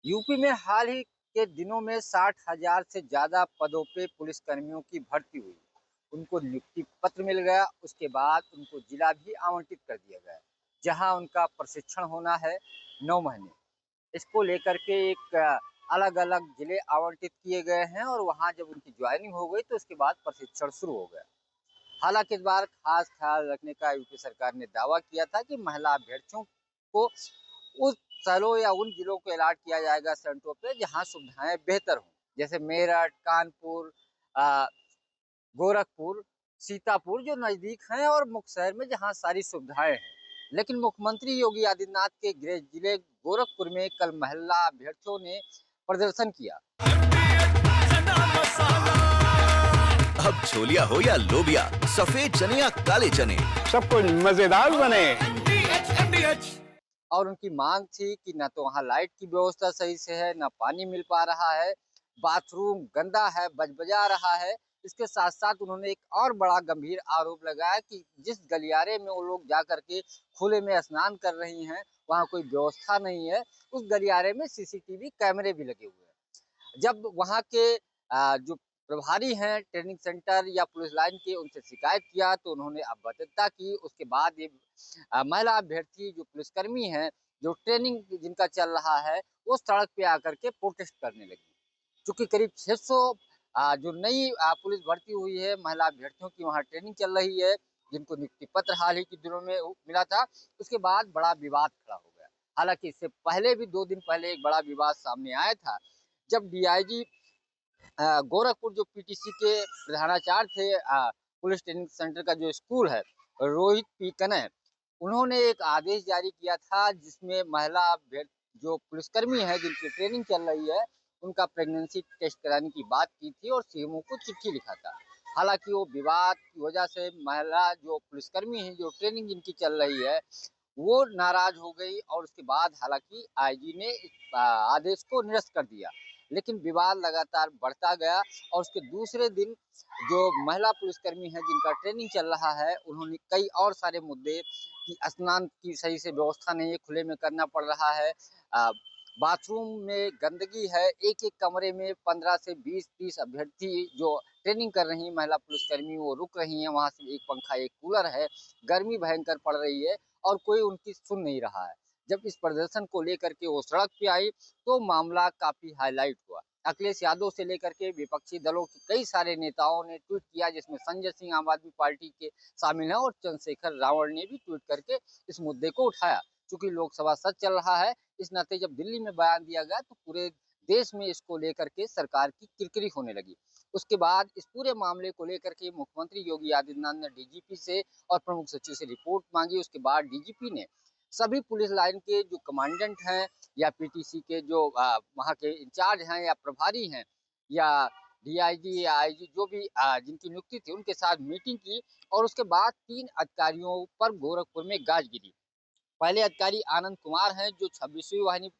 UP में हाल ही के दिनों में 60,000 से ज्यादा पदों पे पुलिसकर्मियों की भर्ती हुई। उनको नियुक्ति पत्र मिल गया। उसके बाद उनको जिला भी आवंटित कर दिया गया, जहां उनका प्रशिक्षण होना है 9 महीने। इसको लेकर के एक अलग अलग जिले आवंटित किए गए हैं और वहां जब उनकी ज्वाइनिंग हो गई तो उसके बाद प्रशिक्षण शुरू हो गया। हालांकि इस बार खास ख्याल रखने का यूपी सरकार ने दावा किया था कि महिला अभ्यर्थियों को उस शहरों या उन जिलों को अलॉट किया जाएगा सेंटरों पे जहां सुविधाएं बेहतर हों, जैसे मेरठ, कानपुर, अ, गोरखपुर, सीतापुर जो नजदीक हैं और मुख्य शहर में जहां सारी सुविधाएं हैं। लेकिन मुख्यमंत्री योगी आदित्यनाथ के गृह जिले गोरखपुर में कल महिला अभ्यर्थियों ने प्रदर्शन किया। अब छोलिया हो या लोबिया, सफेद चने या काले चने, सब कुछ मजेदार बने। और उनकी मांग थी कि न तो वहाँ लाइट की व्यवस्था सही से है, न पानी मिल पा रहा है, बाथरूम गंदा है, बजबजा रहा है। इसके साथ साथ उन्होंने एक और बड़ा गंभीर आरोप लगाया कि जिस गलियारे में वो लोग जा करके खुले में स्नान कर रही हैं, वहाँ कोई व्यवस्था नहीं है। उस गलियारे में सीसीटीवी कैमरे भी लगे हुए हैं। जब वहाँ के जो प्रभारी हैं ट्रेनिंग सेंटर या पुलिस लाइन के, उनसे शिकायत किया तो उन्होंने अवगतता की। उसके बाद ये महिला अभ्यर्थी जो पुलिसकर्मी हैं, जो ट्रेनिंग जिनका चल रहा है, वो सड़क पे आकर के प्रोटेस्ट करने लगी। चूंकि करीब 600 जो नई पुलिस भर्ती हुई है महिला अभ्यर्थियों की, वहाँ ट्रेनिंग चल रही है, जिनको नियुक्ति पत्र हाल ही के दिनों में मिला था। उसके बाद बड़ा विवाद खड़ा हो गया। हालांकि इससे पहले भी 2 दिन पहले एक बड़ा विवाद सामने आया था, जब डीआईजी गोरखपुर जो पीटीसी के प्रधानाचार्य थे, पुलिस ट्रेनिंग सेंटर का जो स्कूल है, रोहित पी कनय, उन्होंने एक आदेश जारी किया था जिसमें महिला जो पुलिसकर्मी है जिनकी ट्रेनिंग चल रही है, उनका प्रेगनेंसी टेस्ट कराने की बात की थी और सीएमओ को चिट्ठी लिखा था। हालांकि वो विवाद की वजह से महिला जो पुलिसकर्मी है, जो ट्रेनिंग जिनकी चल रही है, वो नाराज हो गई और उसके बाद हालांकि आईजी ने इस आदेश को निरस्त कर दिया। लेकिन विवाद लगातार बढ़ता गया और उसके दूसरे दिन जो महिला पुलिसकर्मी है जिनका ट्रेनिंग चल रहा है, उन्होंने कई और सारे मुद्दे कि स्नान की सही से व्यवस्था नहीं है, खुले में करना पड़ रहा है, बाथरूम में गंदगी है, एक एक कमरे में 15 से 20-30 अभ्यर्थी जो ट्रेनिंग कर रही महिला पुलिसकर्मी वो रुक रही हैं, वहां से एक पंखा एक कूलर है, गर्मी भयंकर पड़ रही है और कोई उनकी सुन नहीं रहा है। जब इस प्रदर्शन को लेकर के वो सड़क पे आई तो मामला काफी हाईलाइट हुआ। अखिलेश यादव से लेकर के विपक्षी दलों के कई सारे नेताओं ने ट्वीट किया, जिसमें संजय सिंह आम आदमी पार्टी के शामिल हैं और चंद्रशेखर रावण ने भी ट्वीट करके इस मुद्दे को उठाया। चूंकि लोकसभा सच चल रहा है, इस नाते जब दिल्ली में बयान दिया गया तो पूरे देश में इसको लेकर के सरकार की किरकिरी होने लगी। उसके बाद इस पूरे मामले को लेकर के मुख्यमंत्री योगी आदित्यनाथ ने डीजीपी से और प्रमुख सचिव से रिपोर्ट मांगी। उसके बाद डीजीपी ने सभी पुलिस लाइन के जो कमांडेंट हैं या पीटीसी के जो वहाँ के इंचार्ज हैं या प्रभारी हैं या डीआईजी या आईजी जो भी जिनकी नियुक्ति थी, उनके साथ मीटिंग की और उसके बाद 3 अधिकारियों पर गोरखपुर में गाज गिरी। पहले अधिकारी आनंद कुमार हैं जो 26वीं वाहिनी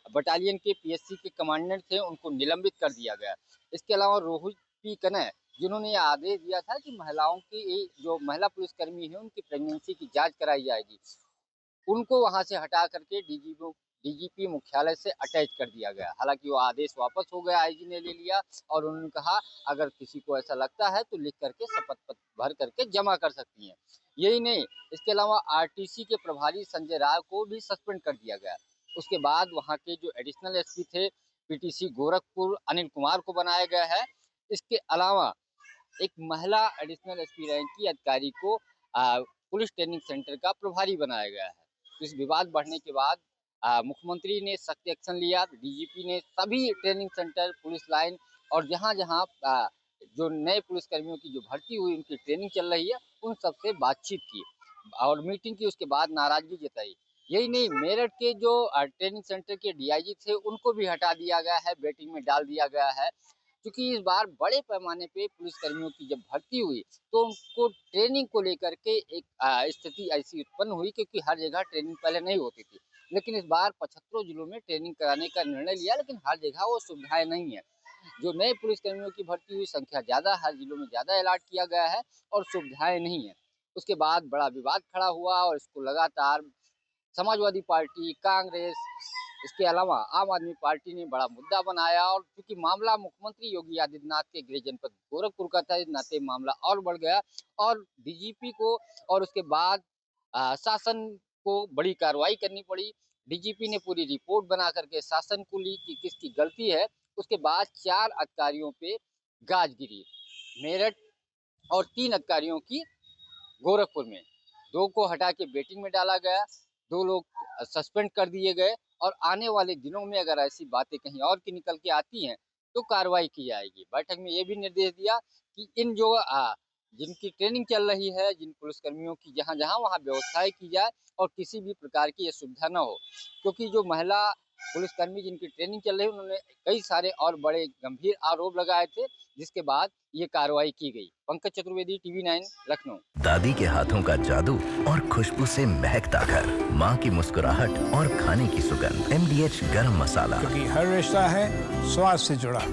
बटालियन के पीएससी के कमांडेंट थे, उनको निलंबित कर दिया गया। इसके अलावा रोहित पी कनय, जिन्होंने यह आदेश दिया था कि महिलाओं की जो महिला पुलिसकर्मी है उनकी प्रेगनेंसी की जांच कराई जाएगी, उनको वहां से हटा करके डीजीपी मुख्यालय से अटैच कर दिया गया। हालांकि वो आदेश वापस हो गया, आईजी ने ले लिया और उन्होंने कहा अगर किसी को ऐसा लगता है तो लिख करके शपथ पत्र भर करके जमा कर सकती हैं। यही नहीं, इसके अलावा आरटीसी के प्रभारी संजय राय को भी सस्पेंड कर दिया गया। उसके बाद वहाँ के जो एडिशनल एसपी थे पीटीसी गोरखपुर अनिल कुमार को बनाया गया है। इसके अलावा एक महिला एडिशनल एसपी रैंक की अधिकारी को पुलिस ट्रेनिंग सेंटर का प्रभारी बनाया गया है। इस विवाद बढ़ने के बाद मुख्यमंत्री ने सख्त एक्शन लिया। डीजीपी ने सभी ट्रेनिंग सेंटर, पुलिस लाइन और जहां जहां जो नए पुलिसकर्मियों की जो भर्ती हुई, उनकी ट्रेनिंग चल रही है, उन सबसे बातचीत की और मीटिंग की। उसके बाद नाराजगी जताई। यही नहीं, मेरठ के जो ट्रेनिंग सेंटर के डीआईजी थे उनको भी हटा दिया गया है, वेटिंग में डाल दिया गया है। क्योंकि इस बार बड़े पैमाने पे पुलिसकर्मियों की जब भर्ती हुई तो उनको ट्रेनिंग को लेकर के एक स्थिति ऐसी उत्पन्न हुई, क्योंकि हर जगह ट्रेनिंग पहले नहीं होती थी। लेकिन इस बार 75 जिलों में ट्रेनिंग कराने का निर्णय लिया, लेकिन हर जगह वो सुविधाएं नहीं है। जो नए पुलिसकर्मियों की भर्ती हुई संख्या ज्यादा, हर जिलों में ज्यादा अलॉट किया गया है और सुविधाएं नहीं है। उसके बाद बड़ा विवाद खड़ा हुआ और इसको लगातार समाजवादी पार्टी, कांग्रेस, इसके अलावा आम आदमी पार्टी ने बड़ा मुद्दा बनाया और क्योंकि मामला मुख्यमंत्री योगी आदित्यनाथ के गृह जनपद गोरखपुर का था, इस नाते मामला और बढ़ गया और डीजीपी को और उसके बाद शासन को बड़ी कार्रवाई करनी पड़ी। डीजीपी ने पूरी रिपोर्ट बना करके शासन को ली कि किसकी गलती है। उसके बाद 4 अधिकारियों पे गाज गिरी मेरठ और 3 अधिकारियों की गोरखपुर में। 2 को हटा के वेटिंग में डाला गया, 2 लोग सस्पेंड कर दिए गए और आने वाले दिनों में अगर ऐसी बातें कहीं और की निकल के आती हैं तो कार्रवाई की जाएगी। बैठक में ये भी निर्देश दिया कि इन जो जिनकी ट्रेनिंग चल रही है, जिन पुलिसकर्मियों की जहां वहां व्यवस्थाएं की जाए और किसी भी प्रकार की ये सुविधा न हो, क्योंकि जो महिला पुलिसकर्मी जिनकी ट्रेनिंग चल रही है उन्होंने कई सारे और बड़े गंभीर आरोप लगाए थे, जिसके बाद ये कार्रवाई की गई। पंकज चतुर्वेदी, TV9 लखनऊ। दादी के हाथों का जादू और खुशबू से महकता घर, माँ की मुस्कुराहट और खाने की सुगंध। MDH गरम मसाला। क्योंकि हर रिश्ता है स्वाद से जुड़ा।